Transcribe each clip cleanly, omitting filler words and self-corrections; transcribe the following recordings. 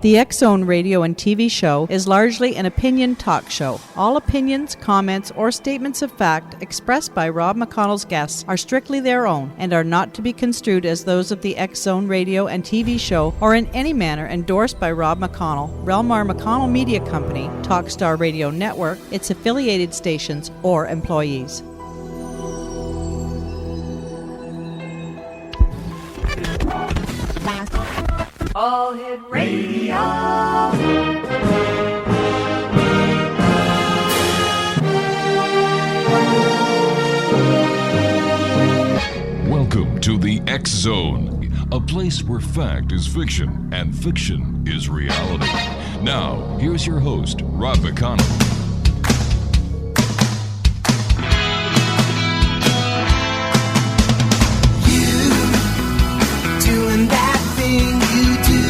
The X-Zone radio and TV show is largely an opinion talk show. All opinions, comments, or statements of fact expressed by Rob McConnell's guests are strictly their own and are not to be construed as those of the X-Zone radio and TV show or in any manner endorsed by Rob McConnell, Relmar McConnell Media Company, Talkstar Radio Network, its affiliated stations, or employees. All Hit Radio. Welcome to the X Zone, a place where fact is fiction and fiction is reality. Now, here's your host, Rob McConnell. Doing that thing you do,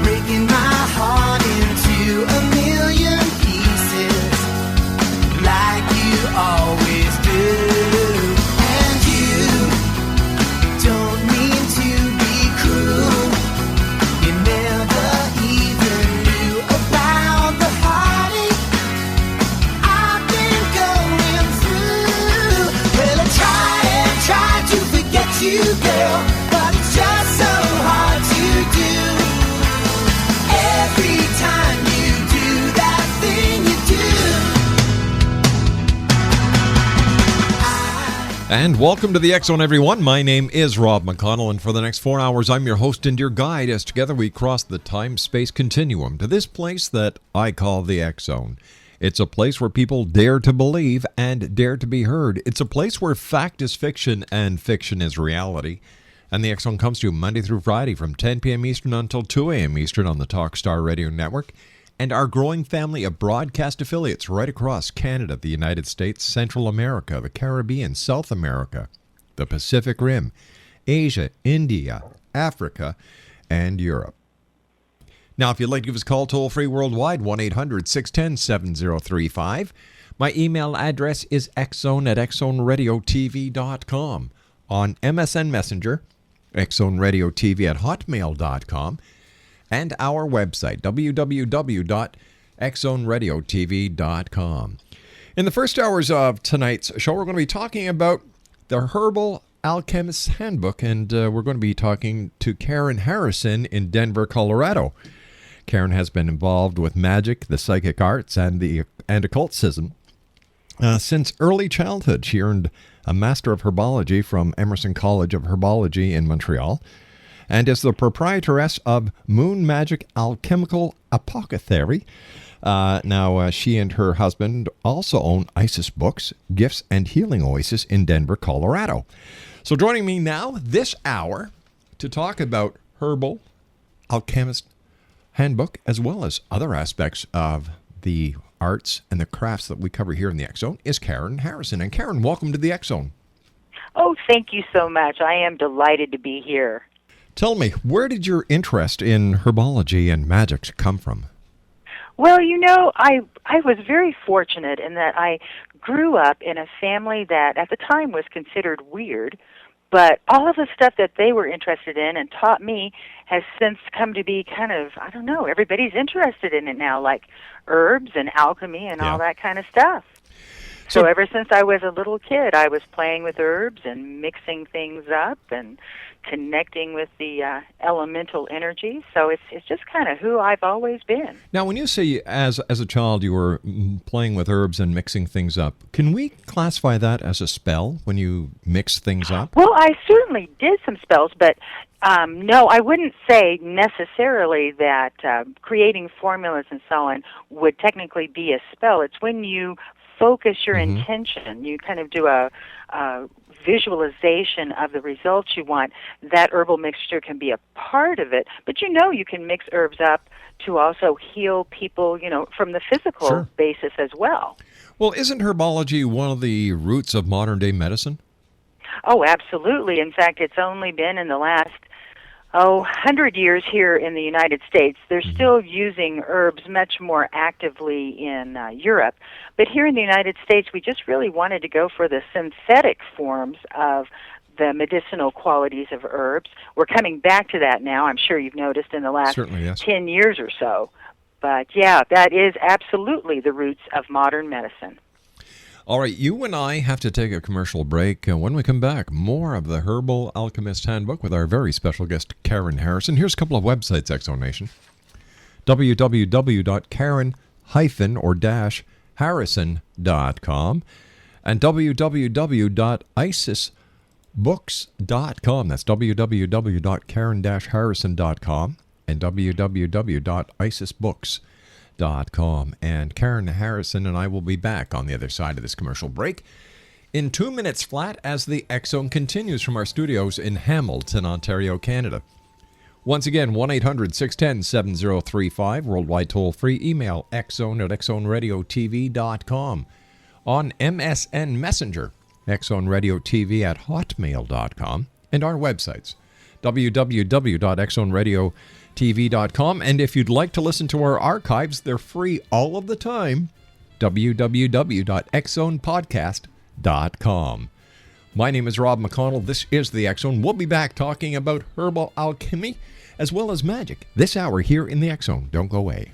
breaking my heart into a million pieces, like you always do. And you don't mean to be cruel. You never even knew about the heartache I've been going through. Well, I try to forget you, girl. Just so hard to do. Every time you do that thing you do. And welcome to the X Zone, everyone. My name is Rob McConnell, and for the next 4 hours, I'm your host and your guide as together we cross the time-space continuum to this place that I call the X Zone. It's a place where people dare to believe and dare to be heard. It's a place where fact is fiction and fiction is reality. And the X Zone comes to you Monday through Friday from 10 p.m. Eastern until 2 a.m. Eastern on the Talkstar Radio Network and our growing family of broadcast affiliates right across Canada, the United States, Central America, the Caribbean, South America, the Pacific Rim, Asia, India, Africa, and Europe. Now, if you'd like to give us a call toll-free worldwide, 1-800-610-7035. My email address is xzone@xzoneradiotv.com. On MSN Messenger, xzoneradiotv@hotmail.com, and our website, www.xzoneradiotv.com. In the first hours of tonight's show, we're going to be talking about the Herbal Alchemist's Handbook, and we're going to be talking to Karen Harrison in Denver, Colorado. Karen has been involved with magic, the psychic arts, and occultism since early childhood. She earned a Master of Herbology from Emerson College of Herbology in Montreal, and is the proprietress of Moon Magic Alchemical Apothecary. Now, she and her husband also own Isis Books, Gifts and Healing Oasis in Denver, Colorado. So joining me now this hour to talk about Herbal Alchemist Handbook, as well as other aspects of the arts and the crafts that we cover here in the X Zone, is Karen Harrison. And Karen, welcome to the X Zone. Oh, thank you so much. I am delighted to be here. Tell me, where did your interest in herbology and magic come from? Well, you know, I was very fortunate in that I grew up in a family that at the time was considered weird, but all of the stuff that they were interested in and taught me has since come to be kind of, I don't know, everybody's interested in it now, like herbs and alchemy and all that kind of stuff. So ever since I was a little kid, I was playing with herbs and mixing things up and connecting with the elemental energy. So it's just kind of who I've always been. Now, when you say as a child you were playing with herbs and mixing things up, can we classify that as a spell when you mix things up? Well, I certainly did some spells, but no, I wouldn't say necessarily that creating formulas and so on would technically be a spell. It's when you focus your intention, you kind of do a visualization of the results you want. That herbal mixture can be a part of it, but you know you can mix herbs up to also heal people, you know, from the physical basis as well. Well, isn't herbology one of the roots of modern-day medicine? Oh, absolutely. In fact, it's only been in the last 100 years here in the United States. They're still using herbs much more actively in Europe. But here in the United States, we just really wanted to go for the synthetic forms of the medicinal qualities of herbs. We're coming back to that now. I'm sure you've noticed in the last Certainly, yes. 10 years or so. But yeah, that is absolutely the roots of modern medicine. All right, you and I have to take a commercial break. When we come back, more of the Herbal Alchemist Handbook with our very special guest, Karen Harrison. Here's a couple of websites, Exo Nation. www.karen-harrison.com and www.isisbooks.com. That's www.karen-harrison.com and www.isisbooks.com. And Karen Harrison and I will be back on the other side of this commercial break in 2 minutes flat as the X Zone continues from our studios in Hamilton, Ontario, Canada. Once again, 1-800-610-7035, worldwide toll-free. Email xzone@xzoneradiotv.com. On MSN Messenger, xzoneradiotv@hotmail.com. And our websites, www.xzoneradiotv.com. And if you'd like to listen to our archives, they're free all of the time, www.xzonepodcast.com. My name is Rob McConnell. This is the X Zone. We'll be back talking about herbal alchemy as well as magic this hour here in the X Zone. Don't go away.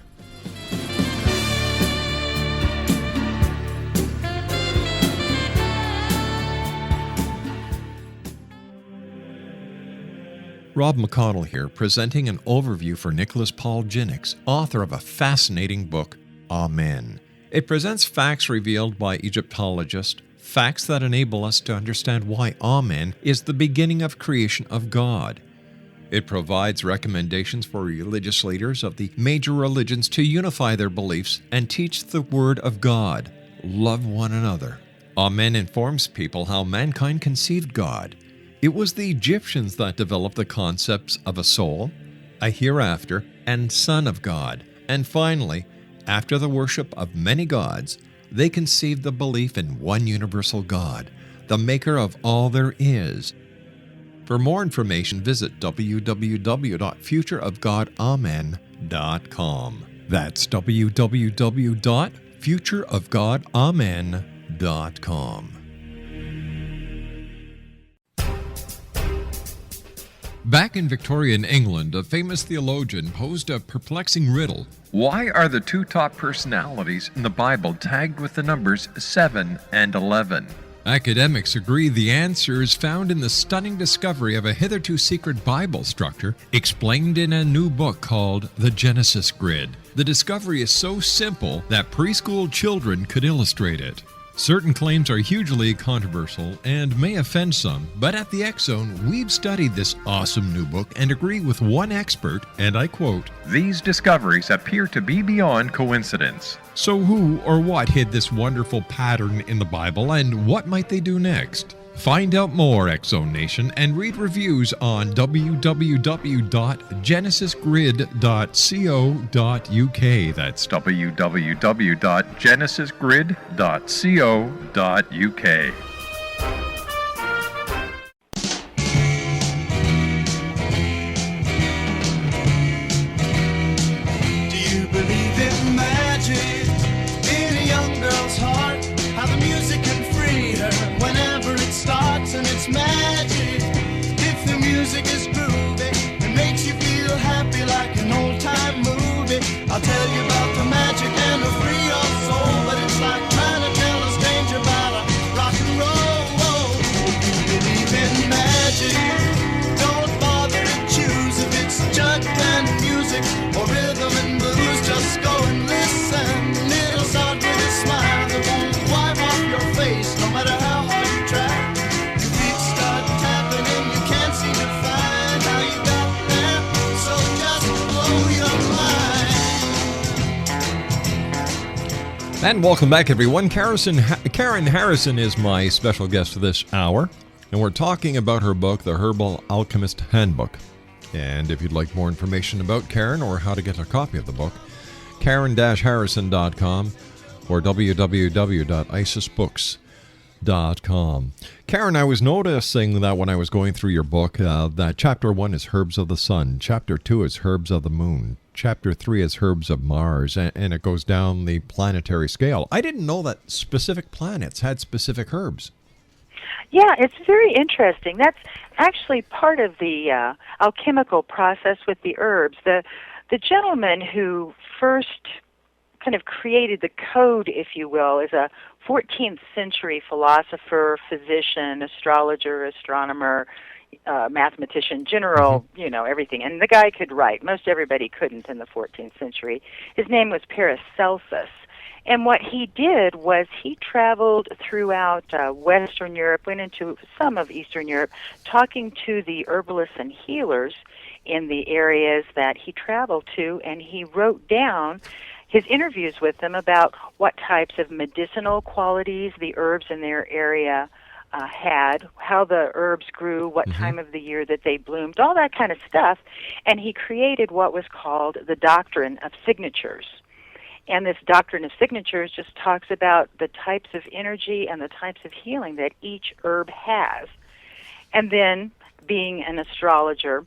Rob McConnell here, presenting an overview for Nicholas Paul Jennings, author of a fascinating book, Amen. It presents facts revealed by Egyptologists, facts that enable us to understand why Amen is the beginning of creation of God. It provides recommendations for religious leaders of the major religions to unify their beliefs and teach the Word of God. Love one another. Amen informs people how mankind conceived God. It was the Egyptians that developed the concepts of a soul, a hereafter, and Son of God. And finally, after the worship of many gods, they conceived the belief in one universal God, the maker of all there is. For more information, visit www.futureofgodamen.com. That's www.futureofgodamen.com. Back in Victorian England, a famous theologian posed a perplexing riddle. Why are the two top personalities in the Bible tagged with the numbers 7 and 11? Academics agree the answer is found in the stunning discovery of a hitherto secret Bible structure explained in a new book called The Genesis Grid. The discovery is so simple that preschool children could illustrate it. Certain claims are hugely controversial and may offend some, but at the X Zone, we've studied this awesome new book and agree with one expert, and I quote, "These discoveries appear to be beyond coincidence." So who or what hid this wonderful pattern in the Bible, and what might they do next? Find out more, X Zone Nation, and read reviews on www.genesisgrid.co.uk. That's www.genesisgrid.co.uk. Do you believe in magic in a young girl's heart? How the music can free her whenever it starts, and it's magic. If the music is groovy and makes you feel happy like an old-time movie, I'll tell you about the magic and it'll free your soul. But it's like trying to tell a stranger about a rock and roll. You believe in magic, don't bother to choose if it's jug and music or rhythm and blues. Just go and listen. It'll start with a smile that won't wipe off your face, no matter how hard you try. Your feet start tapping and you can't seem to find how you got there. So just blow your mind. And welcome back, everyone. Karen Harrison is my special guest for this hour, and we're talking about her book, The Herbal Alchemist Handbook. And if you'd like more information about Karen or how to get a copy of the book, karen-harrison.com or www.isisbooks.com. Karen, I was noticing that when I was going through your book, that Chapter 1 is Herbs of the Sun, Chapter 2 is Herbs of the Moon, Chapter 3 is Herbs of Mars, and it goes down the planetary scale. I didn't know that specific planets had specific herbs. Yeah, it's very interesting. That's actually part of the alchemical process with the herbs. The gentleman who first kind of created the code, if you will, is a 14th century philosopher, physician, astrologer, astronomer, mathematician, general, everything. And the guy could write. Most everybody couldn't in the 14th century. His name was Paracelsus. And what he did was he traveled throughout Western Europe, went into some of Eastern Europe, talking to the herbalists and healers in the areas that he traveled to, and he wrote down his interviews with them about what types of medicinal qualities the herbs in their area had, how the herbs grew, what time of the year that they bloomed, all that kind of stuff. And he created what was called the doctrine of signatures. And this doctrine of signatures just talks about the types of energy and the types of healing that each herb has. And then, being an astrologer,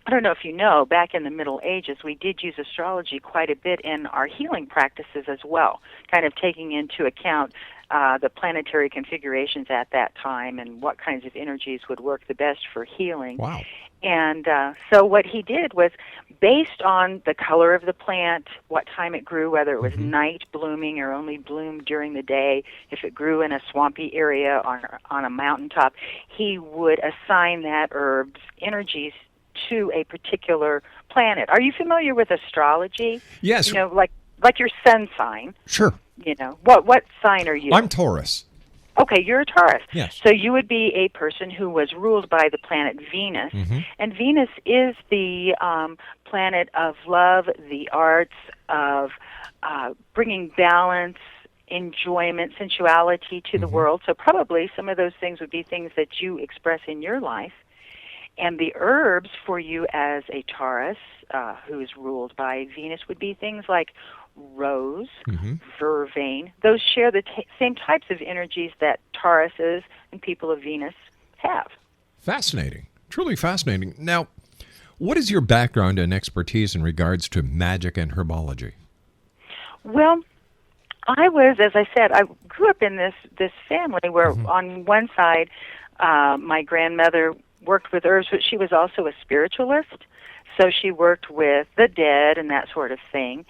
I don't know if you know, back in the Middle Ages, we did use astrology quite a bit in our healing practices as well, kind of taking into account the planetary configurations at that time and what kinds of energies would work the best for healing. Wow. And so what he did was, based on the color of the plant, what time it grew, whether it was night blooming or only bloomed during the day, if it grew in a swampy area on a mountaintop, he would assign that herb's energies to a particular planet. Are you familiar with astrology? Yes. Like your sun sign. Sure. What sign are you? I'm Taurus. Okay, you're a Taurus. Yes. So you would be a person who was ruled by the planet Venus. And Venus is the planet of love, the arts, of bringing balance, enjoyment, sensuality to the world. So probably some of those things would be things that you express in your life. And the herbs for you as a Taurus, who is ruled by Venus, would be things like rose, vervain. Those share the same types of energies that Tauruses and people of Venus have. Fascinating. Truly fascinating. Now, what is your background and expertise in regards to magic and herbology? Well, as I said, I grew up in this family where on one side, my grandmother worked with herbs, but she was also a spiritualist. So she worked with the dead and that sort of thing.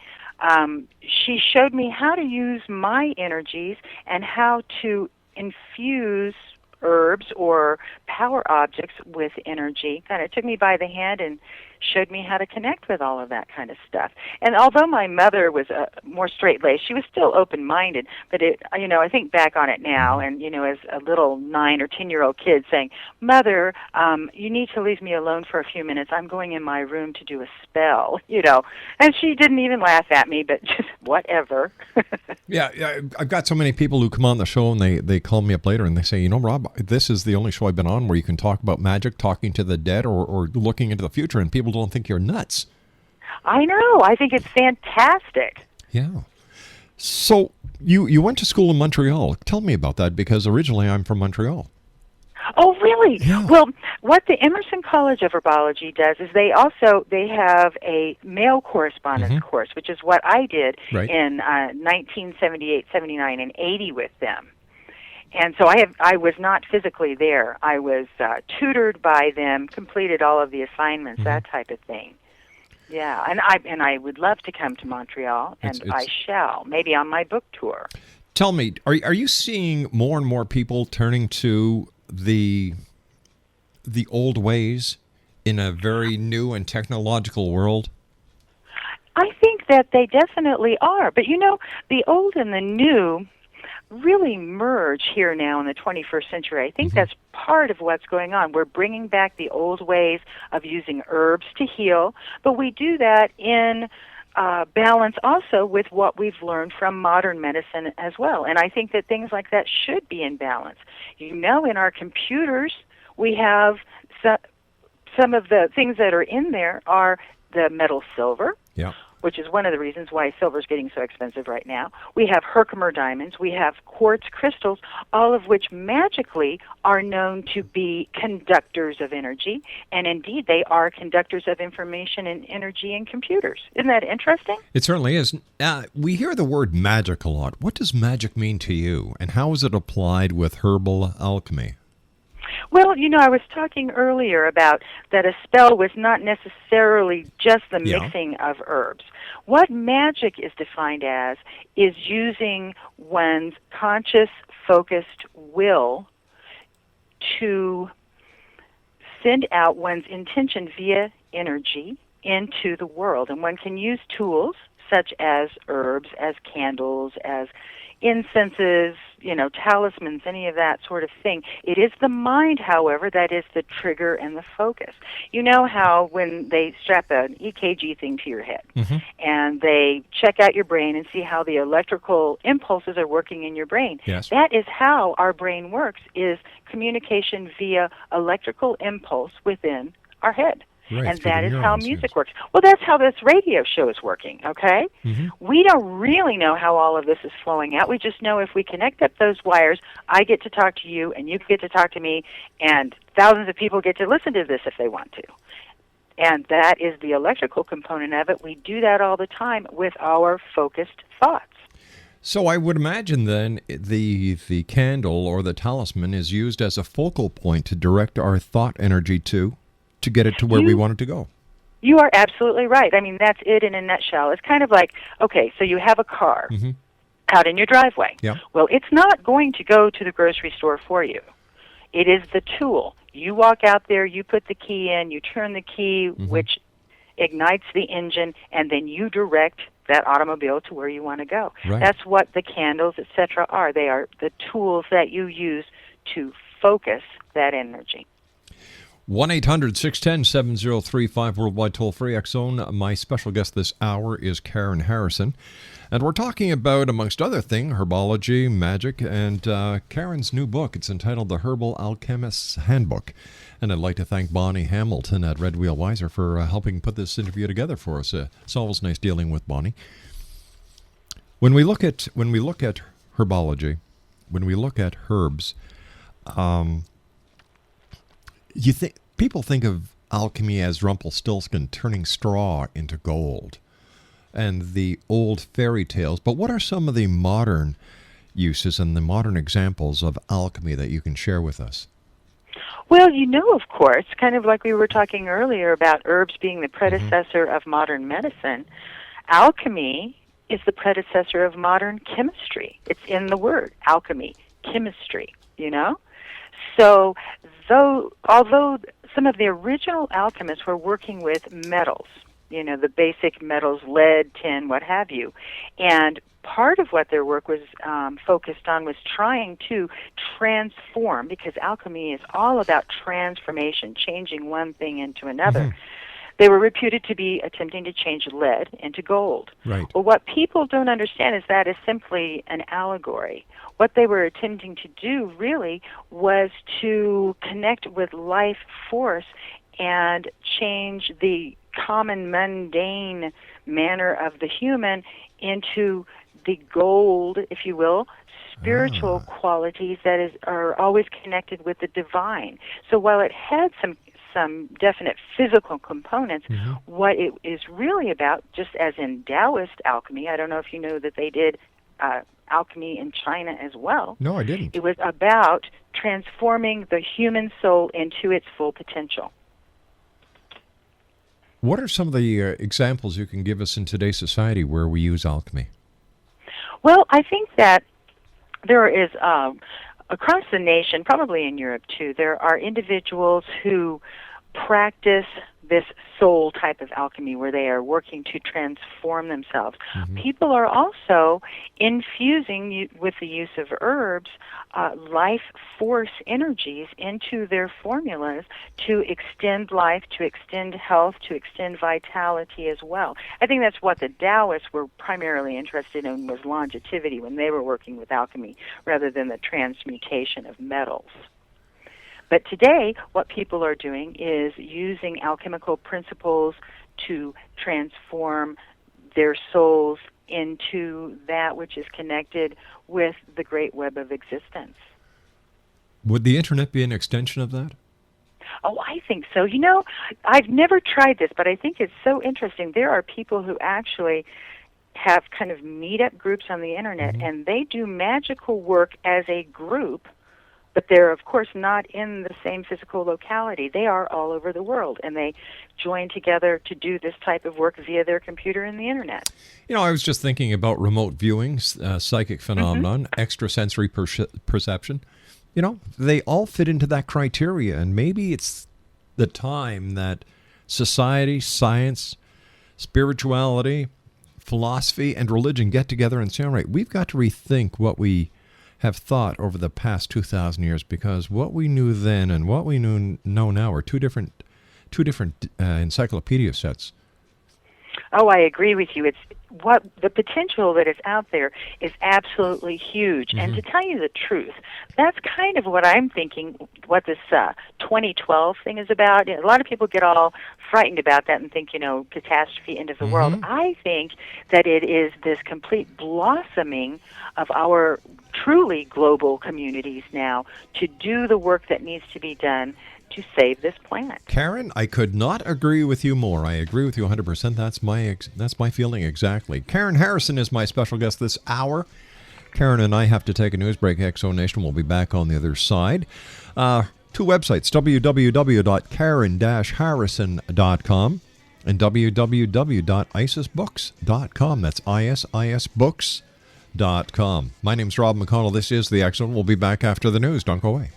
She showed me how to use my energies and how to infuse herbs or power objects with energy. Kind of took me by the hand and showed me how to connect with all of that kind of stuff. And although my mother was more straight-laced, she was still open-minded. But I think back on it now, and as a little 9 or 10-year-old kid saying, "Mother, you need to leave me alone for a few minutes. I'm going in my room to do a spell." And she didn't even laugh at me, but just whatever. Yeah, I've got so many people who come on the show and they call me up later and they say, Rob, this is the only show I've been on where you can talk about magic, talking to the dead, or looking into the future, and people don't think you're nuts. I know. I think it's fantastic. Yeah. So you went to school in Montreal. Tell me about that, because originally I'm from Montreal. Oh, really? Yeah. Well, what the Emerson College of Herbology does is they have a male correspondence course, which is what I did in 1978, 79, and 80 with them. And so I was not physically there. I was tutored by them, completed all of the assignments, that type of thing. Yeah, and I would love to come to Montreal, and I shall, maybe on my book tour. Tell me, are you seeing more and more people turning to the old ways in a very new and technological world? I think that they definitely are. But the old and the new really merge here now in the 21st century. I think that's part of what's going on. We're bringing back the old ways of using herbs to heal, but we do that in balance also with what we've learned from modern medicine as well. And I think that things like that should be in balance. In our computers, we have some of the things that are in there are the metal silver, which is one of the reasons why silver is getting so expensive right now. We have Herkimer diamonds. We have quartz crystals, all of which magically are known to be conductors of energy. And indeed, they are conductors of information and energy in computers. Isn't that interesting? It certainly is. We hear the word magic a lot. What does magic mean to you, and how is it applied with herbal alchemy? Well, I was talking earlier about that a spell was not necessarily just the Yeah. mixing of herbs. What magic is defined as is using one's conscious, focused will to send out one's intention via energy into the world. And one can use tools such as herbs, as candles, as incenses, talismans, any of that sort of thing. It is the mind, however, that is the trigger and the focus. You know how when they strap an EKG thing to your head and they check out your brain and see how the electrical impulses are working in your brain. Yes. That is how our brain works, is communication via electrical impulse within our head. Right, And through that the is how neurons, music yes. works. Well, that's how this radio show is working, okay? We don't really know how all of this is flowing out. We just know if we connect up those wires, I get to talk to you, and you get to talk to me, and thousands of people get to listen to this if they want to. And that is the electrical component of it. We do that all the time with our focused thoughts. So I would imagine then the candle or the talisman is used as a focal point to direct our thought energy to get it to where we want it to go. You are absolutely right. I mean, that's it in a nutshell. It's kind of like, okay, so you have a car out in your driveway. Yeah. Well, it's not going to go to the grocery store for you. It is the tool. You walk out there, you put the key in, you turn the key, which ignites the engine, and then you direct that automobile to where you want to go. Right. That's what the candles, etc., are. They are the tools that you use to focus that energy. 1-800-610-7035 worldwide toll-free X-Zone. My special guest this hour is Karen Harrison. And we're talking about, amongst other things, herbology, magic, and Karen's new book. It's entitled The Herbal Alchemist's Handbook. And I'd like to thank Bonnie Hamilton at Red Wheel Weiser for helping put this interview together for us. It's always nice dealing with Bonnie. When we look at herbology, when we look at herbs, people think of alchemy as Rumpelstiltskin turning straw into gold and the old fairy tales. But what are some of the modern uses and the modern examples of alchemy that you can share with us? Well, of course, kind of like we were talking earlier about herbs being the predecessor of modern medicine, alchemy is the predecessor of modern chemistry. It's in the word, alchemy, chemistry, So, although some of the original alchemists were working with metals, the basic metals, lead, tin, what have you, and part of what their work was focused on was trying to transform, because alchemy is all about transformation, changing one thing into another. They were reputed to be attempting to change lead into gold. Right. Well, what people don't understand is that is simply an allegory. What they were attempting to do really was to connect with life force and change the common mundane manner of the human into the gold, if you will, spiritual qualities that are always connected with the divine. So while it had some definite physical components, what it is really about, just as in Taoist alchemy, I don't know if you know that they did alchemy in China as well. No, I didn't. It was about transforming the human soul into its full potential. What are some of the examples you can give us in today's society where we use alchemy? Well, I think that there is, across the nation, probably in Europe too, there are individuals who practice this soul type of alchemy where they are working to transform themselves. People are also infusing, with the use of herbs, life force energies into their formulas to extend life, to extend health, to extend vitality as well. I think that's what the Taoists were primarily interested in, was longevity when they were working with alchemy, rather than the transmutation of metals. But today, what people are doing is using alchemical principles to transform their souls into that which is connected with the great web of existence. Would the internet be an extension of that? Oh, I think so. I've never tried this, but I think it's so interesting. There are people who actually have kind of meet-up groups on the internet, and they do magical work as a group, but they're, of course, not in the same physical locality. They are all over the world, and they join together to do this type of work via their computer and the internet. I was just thinking about remote viewing, psychic phenomenon, extrasensory perception. They all fit into that criteria, and maybe it's the time that society, science, spirituality, philosophy, and religion get together and say, all right, we've got to rethink what we have thought over the past 2,000 years, because what we knew then and what we know now are two different encyclopedia sets. Oh, I agree with you. It's what the potential that is out there is absolutely huge. And to tell you the truth, that's kind of what I'm thinking, what this 2012 thing is about. A lot of people get all frightened about that and think, catastrophe, end of the world. I think that it is this complete blossoming of our truly global communities now to do the work that needs to be done to save this planet. Karen, I could not agree with you more. I agree with you 100%. That's my feeling exactly. Karen Harrison is my special guest this hour. Karen and I have to take a news break. Exo Nation will be back on the other side. Two websites, www.karen-harrison.com and www.isisbooks.com. That's isisbooks.com. My name's Rob McConnell. This is the X Zone. We'll be back after the news. Don't go away.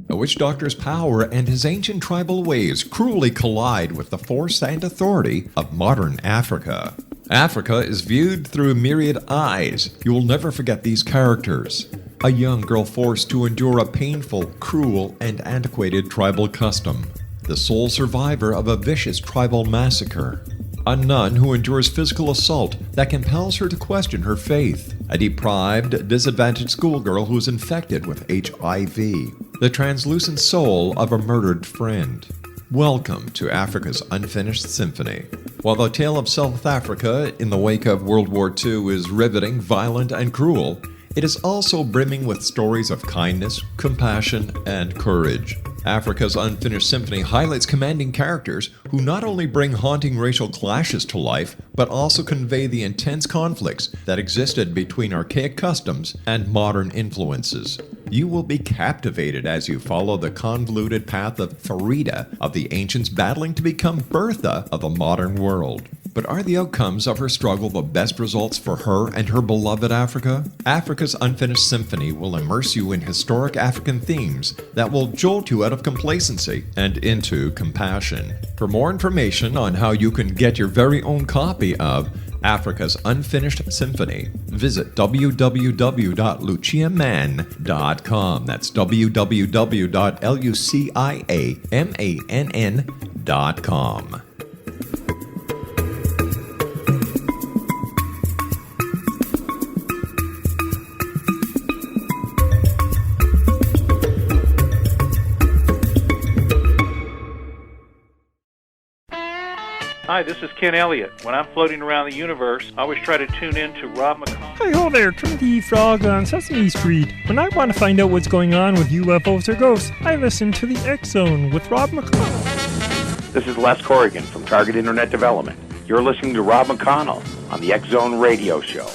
A witch doctor's power and his ancient tribal ways cruelly collide with the force and authority of modern Africa. Africa is viewed through myriad eyes. You will never forget these characters. A young girl forced to endure a painful, cruel, and antiquated tribal custom. The sole survivor of a vicious tribal massacre. A nun who endures physical assault that compels her to question her faith. A deprived, disadvantaged schoolgirl who is infected with HIV. The translucent soul of a murdered friend. Welcome to Africa's Unfinished Symphony. While the tale of South Africa in the wake of World War II is riveting, violent, and cruel, it is also brimming with stories of kindness, compassion, and courage. Africa's Unfinished Symphony highlights commanding characters who not only bring haunting racial clashes to life, but also convey the intense conflicts that existed between archaic customs and modern influences. You will be captivated as you follow the convoluted path of Farida, of the ancients battling to become Bertha of the modern world. But are the outcomes of her struggle the best results for her and her beloved Africa? Africa's Unfinished Symphony will immerse you in historic African themes that will jolt you out of complacency and into compassion. For more information on how you can get your very own copy of Africa's Unfinished Symphony, visit www.luciamann.com. That's www.luciamann.com. Hi, this is Ken Elliott. When I'm floating around the universe, I always try to tune in to Rob McConnell. Hi ho there, Trinity Frog on Sesame Street. When I want to find out what's going on with UFOs or ghosts, I listen to the X Zone with Rob McConnell. This is Les Corrigan from Target Internet Development. You're listening to Rob McConnell on the X Zone Radio Show.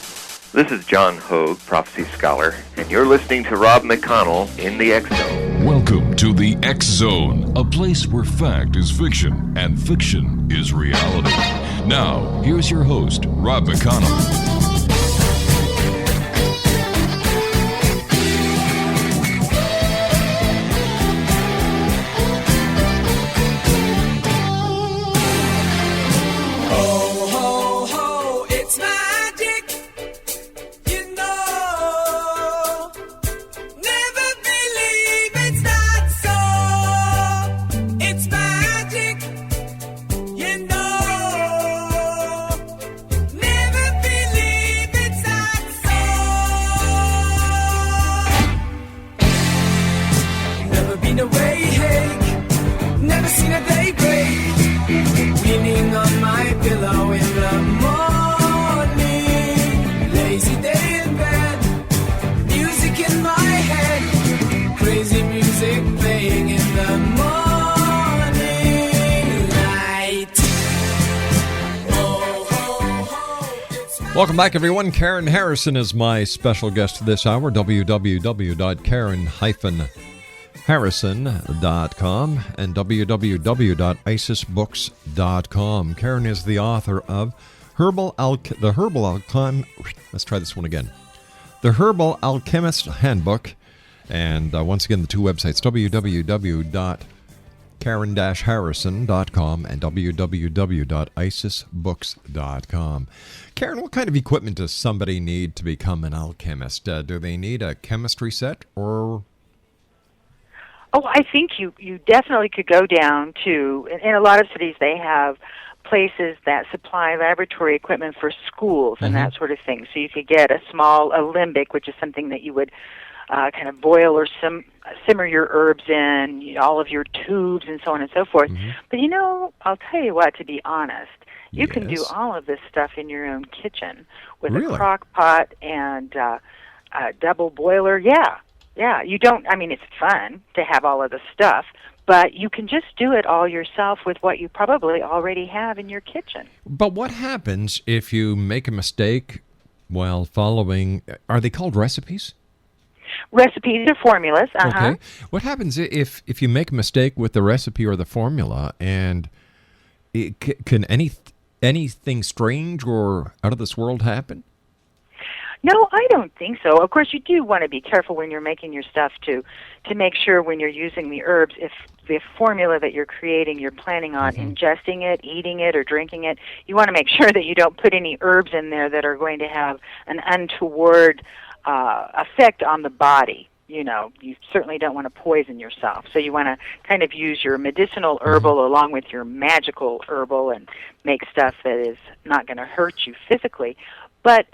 This is John Hogue, prophecy scholar, and you're listening to Rob McConnell in the X Zone. Welcome to the X Zone, a place where fact is fiction and fiction is reality. Now, here's your host, Rob McConnell. Never believe Welcome back, everyone. Karen Harrison is my special guest this hour. www.karen-harrison.com and www.isisbooks.com. Karen is the author of The Herbal Alchemist Handbook. And once again, the two websites, www.karen-harrison.com and www.isisbooks.com. Karen, what kind of equipment does somebody need to become an alchemist? Do they need a chemistry set or... Oh, I think you definitely could go down to, in a lot of cities they have places that supply laboratory equipment for schools and that sort of thing. So you could get a small alembic, which is something that you would kind of boil or simmer your herbs in, all of your tubes and so on and so forth. But I'll tell you what, to be honest, you can do all of this stuff in your own kitchen with a crock pot and a double boiler. Yeah, you don't, it's fun to have all of the stuff, but you can just do it all yourself with what you probably already have in your kitchen. But what happens if you make a mistake while following, are they called recipes? Recipes or formulas, Okay. What happens if you make a mistake with the recipe or the formula, and can anything strange or out of this world happen? No, I don't think so. Of course, you do want to be careful when you're making your stuff to make sure when you're using the herbs, if the formula that you're creating, you're planning on ingesting it, eating it, or drinking it, you want to make sure that you don't put any herbs in there that are going to have an untoward effect on the body. You certainly don't want to poison yourself. So you want to kind of use your medicinal herbal along with your magical herbal and make stuff that is not going to hurt you physically. But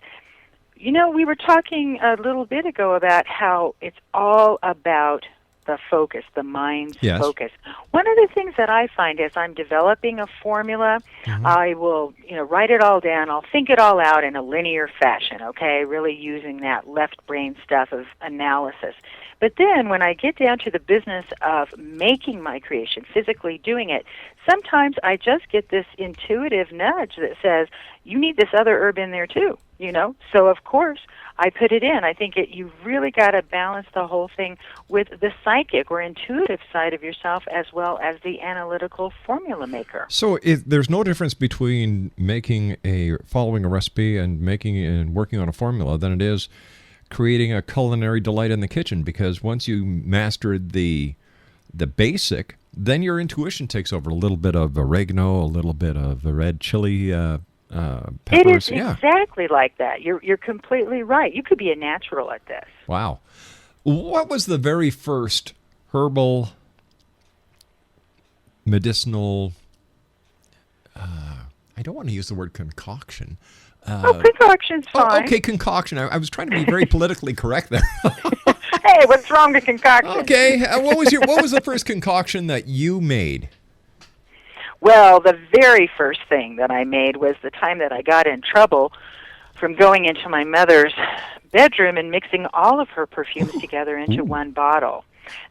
we were talking a little bit ago about how it's all about the focus, the mind's focus. One of the things that I find as I'm developing a formula, I will, write it all down. I'll think it all out in a linear fashion, okay, really using that left brain stuff of analysis. But then when I get down to the business of making my creation, physically doing it, sometimes I just get this intuitive nudge that says, you need this other herb in there too, So, of course, I put it in. I think you really got to balance the whole thing with the psychic or intuitive side of yourself as well as the analytical formula maker. So there's no difference between following a recipe and working on a formula than it is creating a culinary delight in the kitchen, because once you mastered the basic, then your intuition takes over. A little bit of oregano, a little bit of red chili peppers. It is exactly like that. You're completely right. You could be a natural at this. Wow. What was the very first herbal medicinal, I don't want to use the word concoction. Concoction's fine. Okay, concoction. I was trying to be very politically correct there. Hey, what's wrong with concoction? Okay, what was the first concoction that you made? Well, the very first thing that I made was the time that I got in trouble from going into my mother's bedroom and mixing all of her perfumes together into one bottle.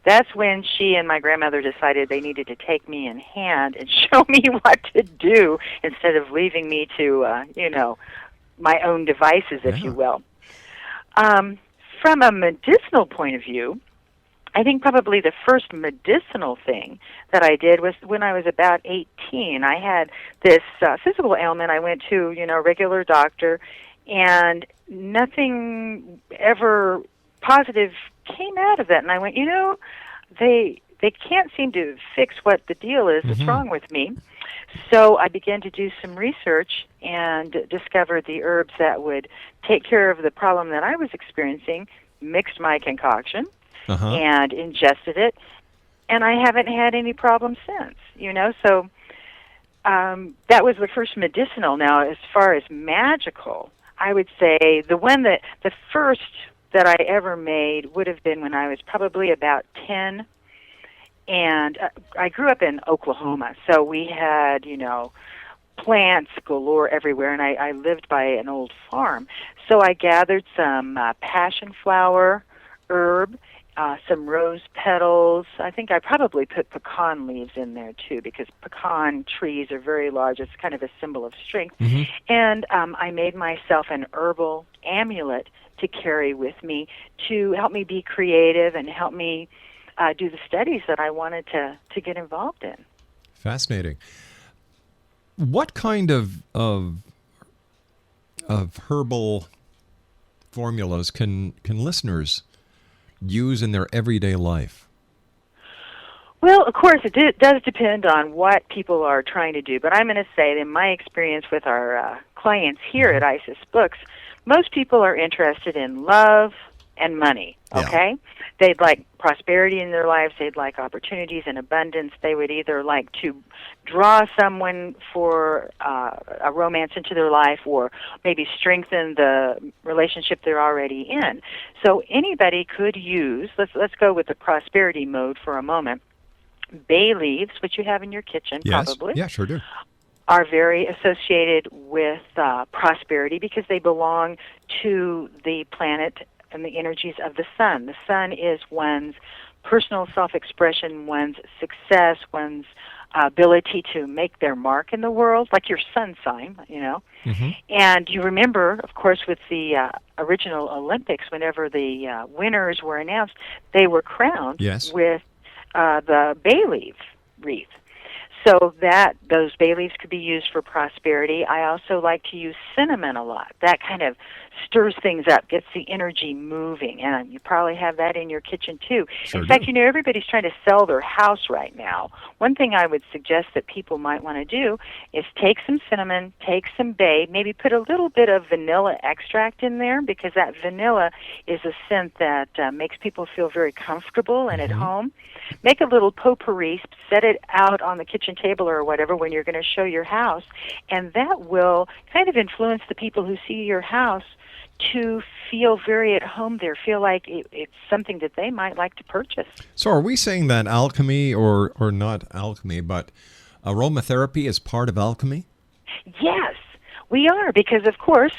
That's when she and my grandmother decided they needed to take me in hand and show me what to do instead of leaving me to, my own devices, if you will. From a medicinal point of view, I think probably the first medicinal thing that I did was when I was about 18. I had this physical ailment. I went to, a regular doctor, and nothing ever positive came out of that. And I went, they can't seem to fix what the deal is that's wrong with me. So I began to do some research and discovered the herbs that would take care of the problem that I was experiencing, mixed my concoction, and ingested it, and I haven't had any problems since, So that was the first medicinal. Now, as far as magical, I would say the first that I ever made would have been when I was probably about 10, and I grew up in Oklahoma, so we had, plants galore everywhere, and I lived by an old farm. So I gathered some passion flower herb some rose petals. I think I probably put pecan leaves in there too, because pecan trees are very large. It's kind of a symbol of strength. Mm-hmm. And I made myself an herbal amulet to carry with me to help me be creative and help me do the studies that I wanted to get involved in. Fascinating. What kind of herbal formulas can listeners use in their everyday life? Well, of course, it does depend on what people are trying to do. But I'm going to say, in my experience with our clients here at ISIS Books, most people are interested in love and money, okay? Yeah. They'd like prosperity in their lives. They'd like opportunities and abundance. They would either like to draw someone for a romance into their life, or maybe strengthen the relationship they're already in. So anybody could use, let's go with the prosperity mode for a moment. Bay leaves, which you have in your kitchen, yes. Probably. Yeah, sure do. Are very associated with prosperity because they belong to the planet and the energies of the sun. The sun is one's personal self-expression, one's success, one's ability to make their mark in the world, like your sun sign, you know. Mm-hmm. And you remember, of course, with the original Olympics, whenever the winners were announced, they were crowned yes. with the bay leaf wreath. So that those bay leaves could be used for prosperity. I also like to use cinnamon a lot. That kind of stirs things up, gets the energy moving, and you probably have that in your kitchen too. Sure in fact, do. you know, everybody's trying to sell their house right now. One thing I would suggest that people might want to do is take some cinnamon, take some bay, maybe put a little bit of vanilla extract in there, because that vanilla is a scent that makes people feel very comfortable and at home. Make a little potpourri, set it out on the kitchen table or whatever when you're going to show your house, and that will kind of influence the people who see your house to feel very at home there, feel like it's something that they might like to purchase. So are we saying that alchemy, or not alchemy, but aromatherapy is part of alchemy? Yes, we are, because, of course,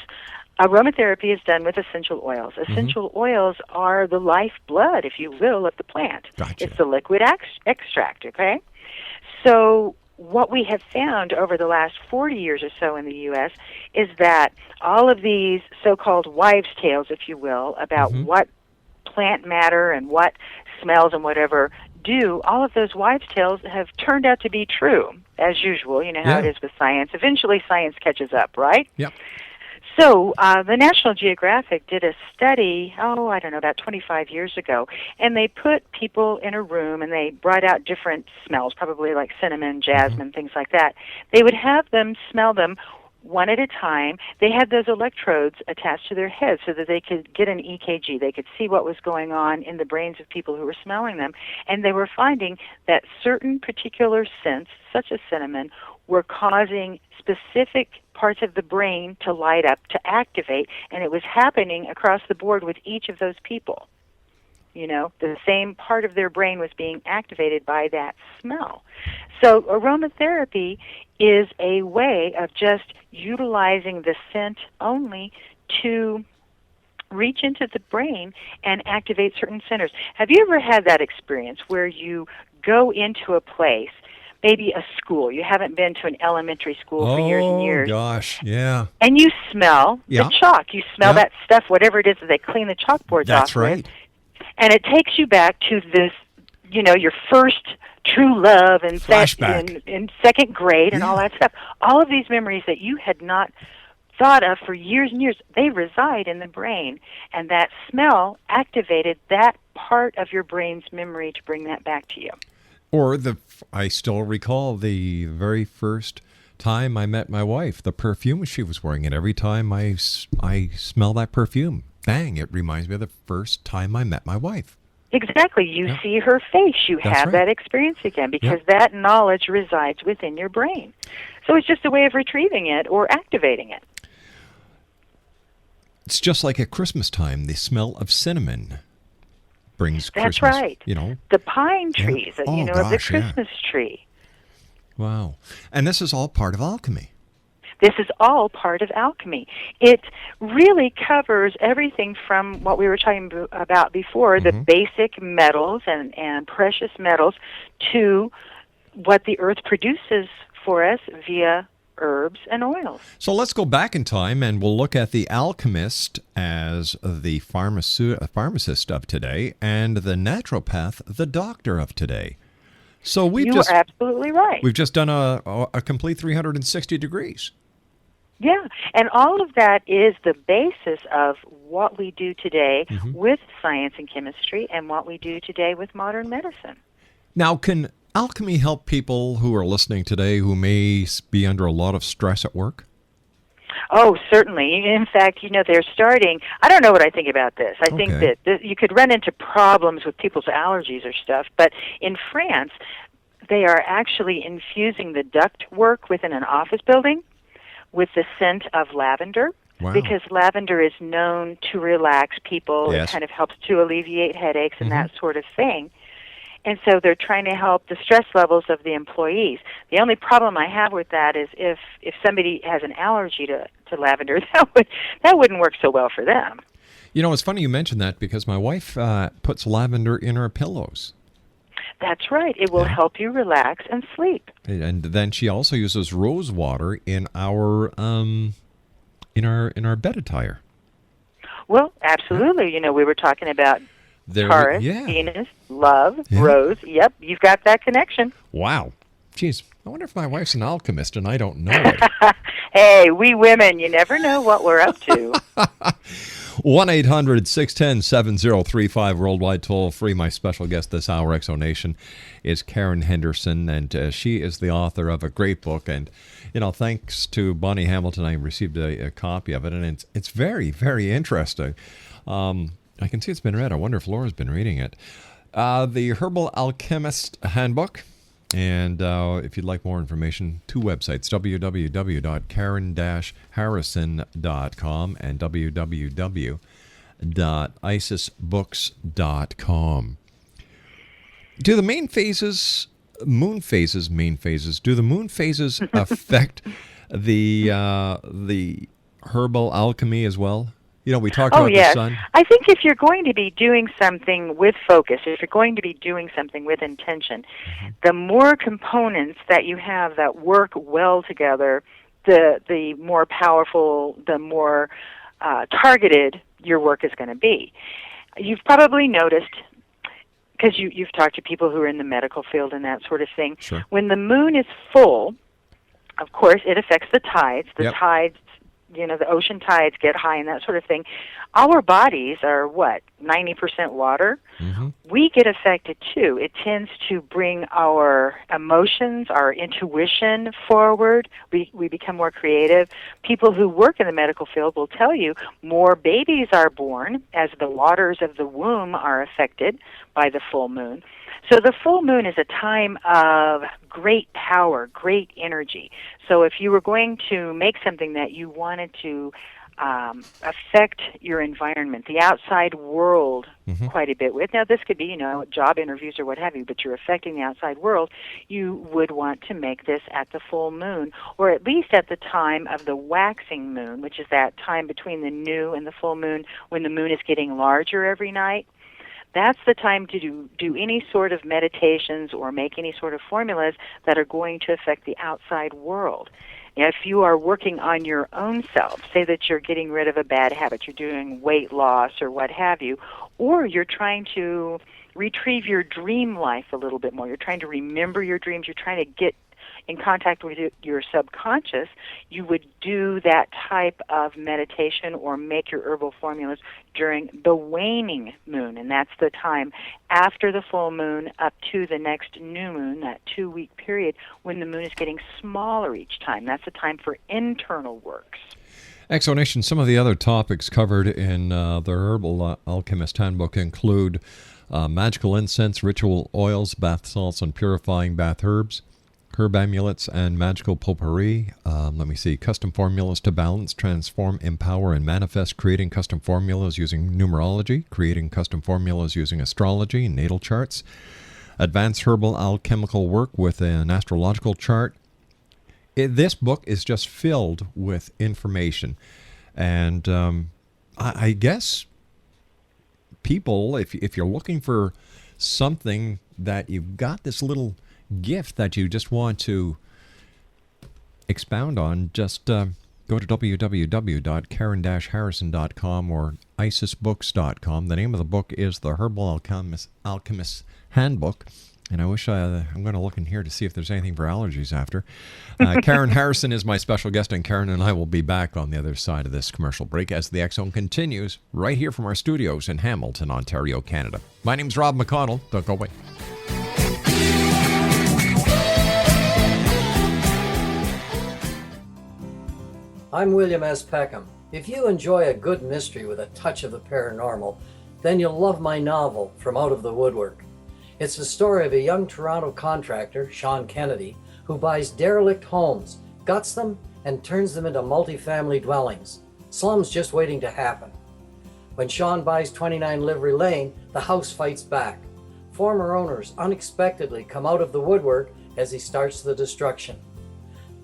aromatherapy is done with essential oils. Essential oils are the lifeblood, if you will, of the plant. Gotcha. It's the liquid extract, okay? So what we have found over the last 40 years or so in the U.S. is that all of these so-called wives' tales, if you will, about what plant matter and what smells and whatever do, all of those wives' tales have turned out to be true, as usual. You know how it is with science. Eventually science catches up, right? Yep. So the National Geographic did a study, about 25 years ago, and they put people in a room and they brought out different smells, probably like cinnamon, jasmine, things like that. They would have them smell them one at a time. They had those electrodes attached to their heads so that they could get an EKG. They could see what was going on in the brains of people who were smelling them, and they were finding that certain particular scents, such as cinnamon, were causing specific parts of the brain to light up, to activate, and it was happening across the board with each of those people. You know, the same part of their brain was being activated by that smell. So aromatherapy is a way of just utilizing the scent only to reach into the brain and activate certain centers. Have you ever had that experience where you go into a place, maybe a school, you haven't been to an elementary school for years and years. Oh, gosh, yeah. And you smell the chalk. You smell that stuff, whatever it is that they clean the chalkboards off with. And it takes you back to this, you know, your first true love and in second grade and all that stuff. All of these memories that you had not thought of for years and years, they reside in the brain. And that smell activated that part of your brain's memory to bring that back to you. Or I still recall the very first time I met my wife, the perfume she was wearing, and every time I smell that perfume, bang, it reminds me of the first time I met my wife. Exactly. You see her face. You have that experience again because that knowledge resides within your brain. So it's just a way of retrieving it or activating it. It's just like at Christmas time, the smell of cinnamon brings Christmas. That's right. You know, the pine trees, of the Christmas tree. Wow. And this is all part of alchemy. This is all part of alchemy. It really covers everything from what we were talking about before, the basic metals and precious metals, to what the earth produces for us via herbs and oils. So let's go back in time and we'll look at the alchemist as the pharmacist of today and the naturopath, the doctor of today. So You are absolutely right. We've just done a complete 360 degrees. Yeah, and all of that is the basis of what we do today with science and chemistry and what we do today with modern medicine. Now, can alchemy help people who are listening today who may be under a lot of stress at work? Oh, certainly. In fact, they're starting, I don't know what I think about this. I think that you could run into problems with people's allergies or stuff, but in France, they are actually infusing the ductwork within an office building with the scent of lavender. Wow. Because lavender is known to relax people. Yes. It kind of helps to alleviate headaches and that sort of thing. And so they're trying to help the stress levels of the employees. The only problem I have with that is if somebody has an allergy to lavender, that wouldn't work so well for them. It's funny you mentioned that because my wife puts lavender in her pillows. That's right. It will help you relax and sleep. And then she also uses rose water in our bed attire. Well, absolutely. We were talking about Taurus, Venus, love, rose. Yep, you've got that connection. Wow. Geez, I wonder if my wife's an alchemist and I don't know it. Hey, we women, you never know what we're up to. 1-800-610-7035, worldwide toll free. My special guest this hour, Exonation, is Karen Henderson, and she is the author of a great book. And, thanks to Bonnie Hamilton, I received a copy of it, and it's very, very interesting. I can see it's been read. I wonder if Laura's been reading it. The Herbal Alchemist Handbook. And if you'd like more information, two websites, www.karen-harrison.com and www.isisbooks.com. Do the moon phases, do the moon phases affect the herbal alchemy as well? We talked about the sun. I think if you're going to be doing something with focus, if you're going to be doing something with intention, the more components that you have that work well together, the more powerful, the more targeted your work is going to be. You've probably noticed, because you've talked to people who are in the medical field and that sort of thing, when the moon is full, of course, it affects the tides. The tides, the ocean tides get high and that sort of thing. Our bodies are, 90% water? We get affected too. It tends to bring our emotions, our intuition forward. We become more creative. People who work in the medical field will tell you more babies are born as the waters of the womb are affected by the full moon. So the full moon is a time of great power, great energy. So if you were going to make something that you wanted to affect your environment, the outside world, quite a bit with, now this could be, job interviews or what have you, but you're affecting the outside world, you would want to make this at the full moon, or at least at the time of the waxing moon, which is that time between the new and the full moon when the moon is getting larger every night. That's the time to do any sort of meditations or make any sort of formulas that are going to affect the outside world. If you are working on your own self, say that you're getting rid of a bad habit, you're doing weight loss or what have you, or you're trying to retrieve your dream life a little bit more, you're trying to remember your dreams, you're trying to get in contact with your subconscious, you would do that type of meditation or make your herbal formulas during the waning moon, and that's the time after the full moon up to the next new moon, that 2-week period when the moon is getting smaller each time. That's the time for internal works. Exonation, some of the other topics covered in the Herbal Alchemist Handbook include magical incense, ritual oils, bath salts, and purifying bath herbs, herb amulets and magical potpourri. Custom formulas to balance, transform, empower, and manifest, creating custom formulas using numerology, creating custom formulas using astrology and natal charts, advanced herbal alchemical work with an astrological chart, This book is just filled with information. And I guess people, if you're looking for something that you've got this little gift that you just want to expound on, just go to www.karen-harrison.com or isisbooks.com. The name of the book is The Herbal Alchemist Handbook. And I wish I'm going to look in here to see if there's anything for allergies after. Karen Harrison is my special guest, and Karen and I will be back on the other side of this commercial break as the X Zone continues right here from our studios in Hamilton, Ontario, Canada. My name's Rob McConnell. Don't go away. I'm William S. Peckham. If you enjoy a good mystery with a touch of the paranormal, then you'll love my novel, From Out of the Woodwork. It's the story of a young Toronto contractor, Sean Kennedy, who buys derelict homes, guts them, and turns them into multi-family dwellings. Slums just waiting to happen. When Sean buys 29 Livery Lane, the house fights back. Former owners unexpectedly come out of the woodwork as he starts the destruction.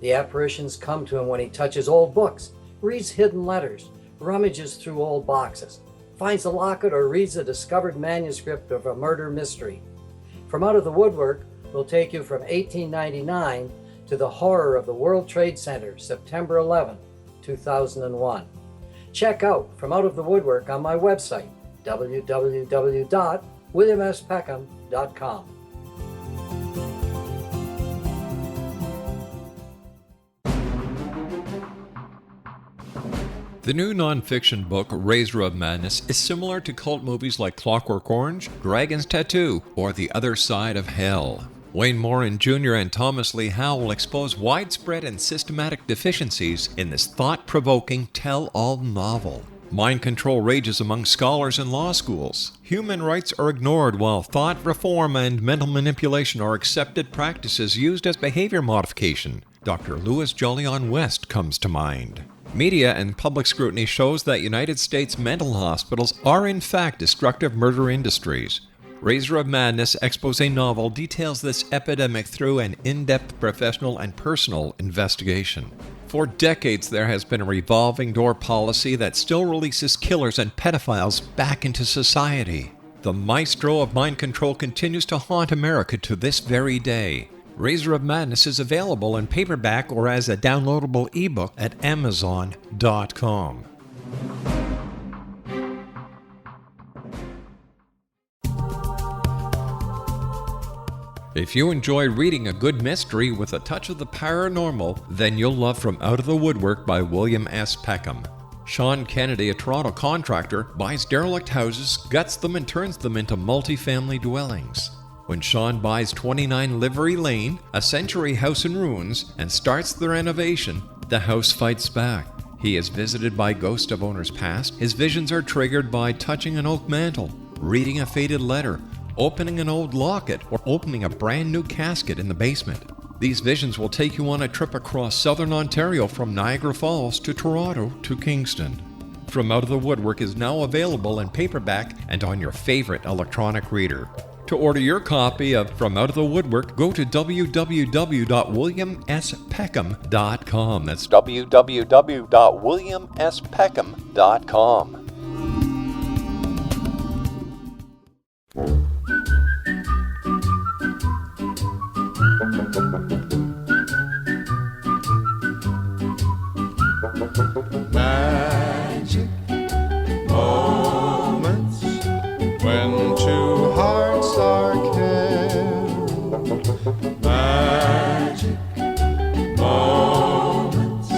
The apparitions come to him when he touches old books, reads hidden letters, rummages through old boxes, finds a locket, or reads a discovered manuscript of a murder mystery. From Out of the Woodwork will take you from 1899 to the horror of the World Trade Center, September 11, 2001. Check out From Out of the Woodwork on my website, www.williamspeckham.com. The new nonfiction book, Razor of Madness, is similar to cult movies like Clockwork Orange, Dragon's Tattoo, or The Other Side of Hell. Wayne Morin Jr. and Thomas Lee Howell will expose widespread and systematic deficiencies in this thought-provoking tell-all novel. Mind control rages among scholars in law schools. Human rights are ignored while thought reform and mental manipulation are accepted practices used as behavior modification. Dr. Louis Jolyon West comes to mind. Media and public scrutiny shows that United States mental hospitals are in fact destructive murder industries. Razor of Madness expose novel details this epidemic through an in-depth professional and personal investigation. For decades, there has been a revolving door policy that still releases killers and pedophiles back into society. The maestro of mind control continues to haunt America to this very day. Razor of Madness is available in paperback or as a downloadable ebook at Amazon.com. If you enjoy reading a good mystery with a touch of the paranormal, then you'll love From Out of the Woodwork by William S. Peckham. Sean Kennedy, a Toronto contractor, buys derelict houses, guts them, and turns them into multi-family dwellings. When Sean buys 29 Livery Lane, a century house in ruins, and starts the renovation, the house fights back. He is visited by ghosts of owners past. His visions are triggered by touching an oak mantle, reading a faded letter, opening an old locket, or opening a brand new casket in the basement. These visions will take you on a trip across southern Ontario from Niagara Falls to Toronto to Kingston. From Out of the Woodwork is now available in paperback and on your favorite electronic reader. To order your copy of From Out of the Woodwork, go to www.williamspeckham.com. That's www.williamspeckham.com. Magic moments when two hearts are caring. Magic moments,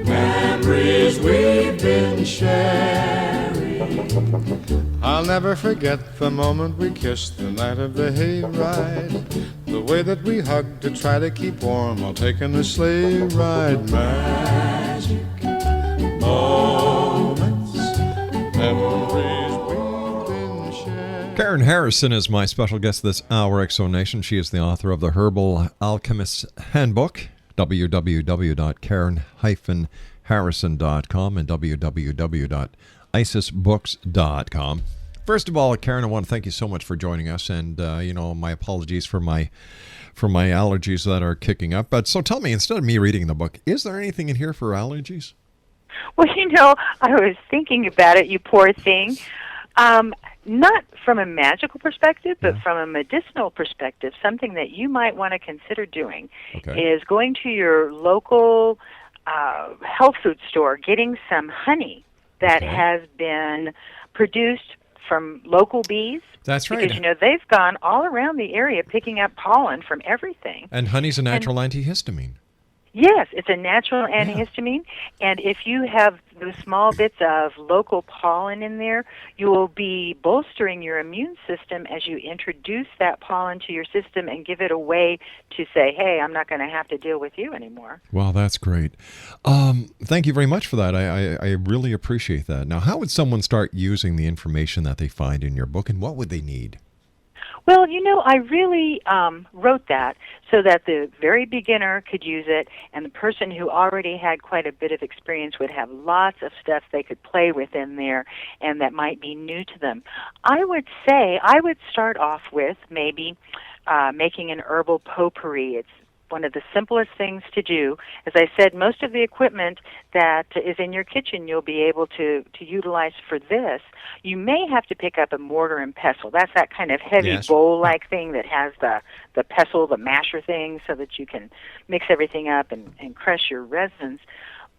memories we've been sharing. I'll never forget the moment we kissed the night of the hayride. The way that we hugged to try to keep warm while taking a sleigh ride. Magic moments, memories we've been sharing. Karen Harrison is my special guest this hour, Exonation. She is the author of the Herbal Alchemist Handbook, www.karen-harrison.com and www.isisbooks.com. First of all, Karen, I want to thank you so much for joining us, and my apologies for my allergies that are kicking up. But so tell me, instead of me reading the book, is there anything in here for allergies? Well, I was thinking about it, you poor thing. Not from a magical perspective, but from a medicinal perspective, something that you might want to consider doing is going to your local health food store, getting some honey that has been produced from local bees. That's right. Because, they've gone all around the area picking up pollen from everything. And honey's a natural antihistamine. Yes, it's a natural antihistamine, and if you have those small bits of local pollen in there, you will be bolstering your immune system as you introduce that pollen to your system and give it a way to say, hey, I'm not going to have to deal with you anymore. Wow, that's great. Thank you very much for that. I really appreciate that. Now, how would someone start using the information that they find in your book, and what would they need? Well, I really wrote that so that the very beginner could use it, and the person who already had quite a bit of experience would have lots of stuff they could play with in there and that might be new to them. I would say I would start off with maybe making an herbal potpourri. It's one of the simplest things to do. As I said, most of the equipment that is in your kitchen you'll be able to utilize for this. You may have to pick up a mortar and pestle. That's that kind of heavy bowl-like thing that has the pestle, the masher thing, so that you can mix everything up and crush your resins.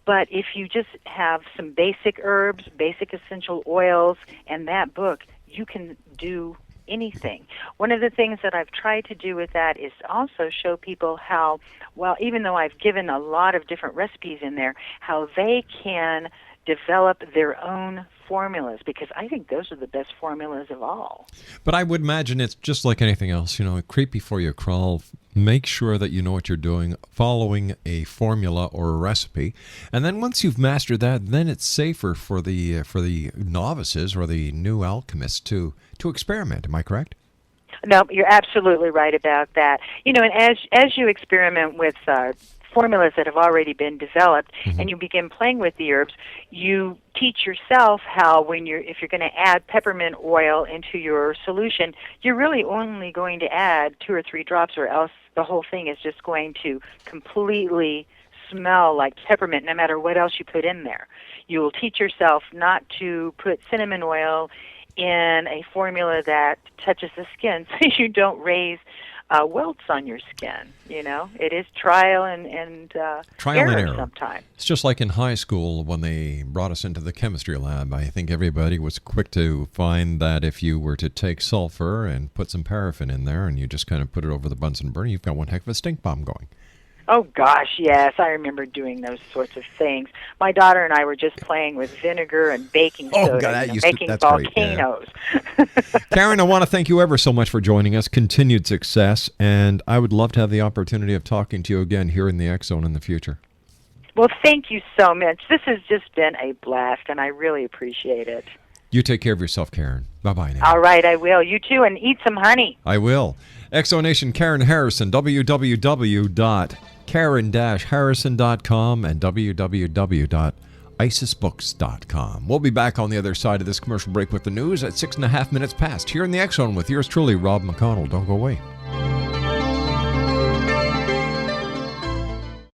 But if you just have some basic herbs, basic essential oils, and that book, you can do anything. One of the things that I've tried to do with that is also show people how, well, even though I've given a lot of different recipes in there, how they can develop their own formulas, because I think those are the best formulas of all. But I would imagine it's just like anything else, creep before you crawl. Make sure that you know what you're doing, following a formula or a recipe. And then once you've mastered that, then it's safer for the novices or the new alchemists to experiment. Am I correct? No, you're absolutely right about that. And as you experiment with formulas that have already been developed, and you begin playing with the herbs, you teach yourself how if you're going to add peppermint oil into your solution, you're really only going to add 2 or 3 drops, or else the whole thing is just going to completely smell like peppermint no matter what else you put in there. You will teach yourself not to put cinnamon oil in a formula that touches the skin so you don't raise welts on your skin. It is trial and error sometimes. It's just like in high school when they brought us into the chemistry lab. I think everybody was quick to find that if you were to take sulfur and put some paraffin in there and you just kind of put it over the Bunsen burner, you've got one heck of a stink bomb going. Oh, gosh, yes. I remember doing those sorts of things. My daughter and I were just playing with vinegar and baking soda, making volcanoes. Great, yeah. Karen, I want to thank you ever so much for joining us. Continued success, and I would love to have the opportunity of talking to you again here in the X Zone in the future. Well, thank you so much. This has just been a blast, and I really appreciate it. You take care of yourself, Karen. Bye-bye now. All right, I will. You too, and eat some honey. I will. X Zone Nation, Karen Harrison, www.karen-harrison.com and www.isisbooks.com. We'll be back on the other side of this commercial break with the news at 6.5 minutes past here in the X Zone with yours truly, Rob McConnell. Don't go away.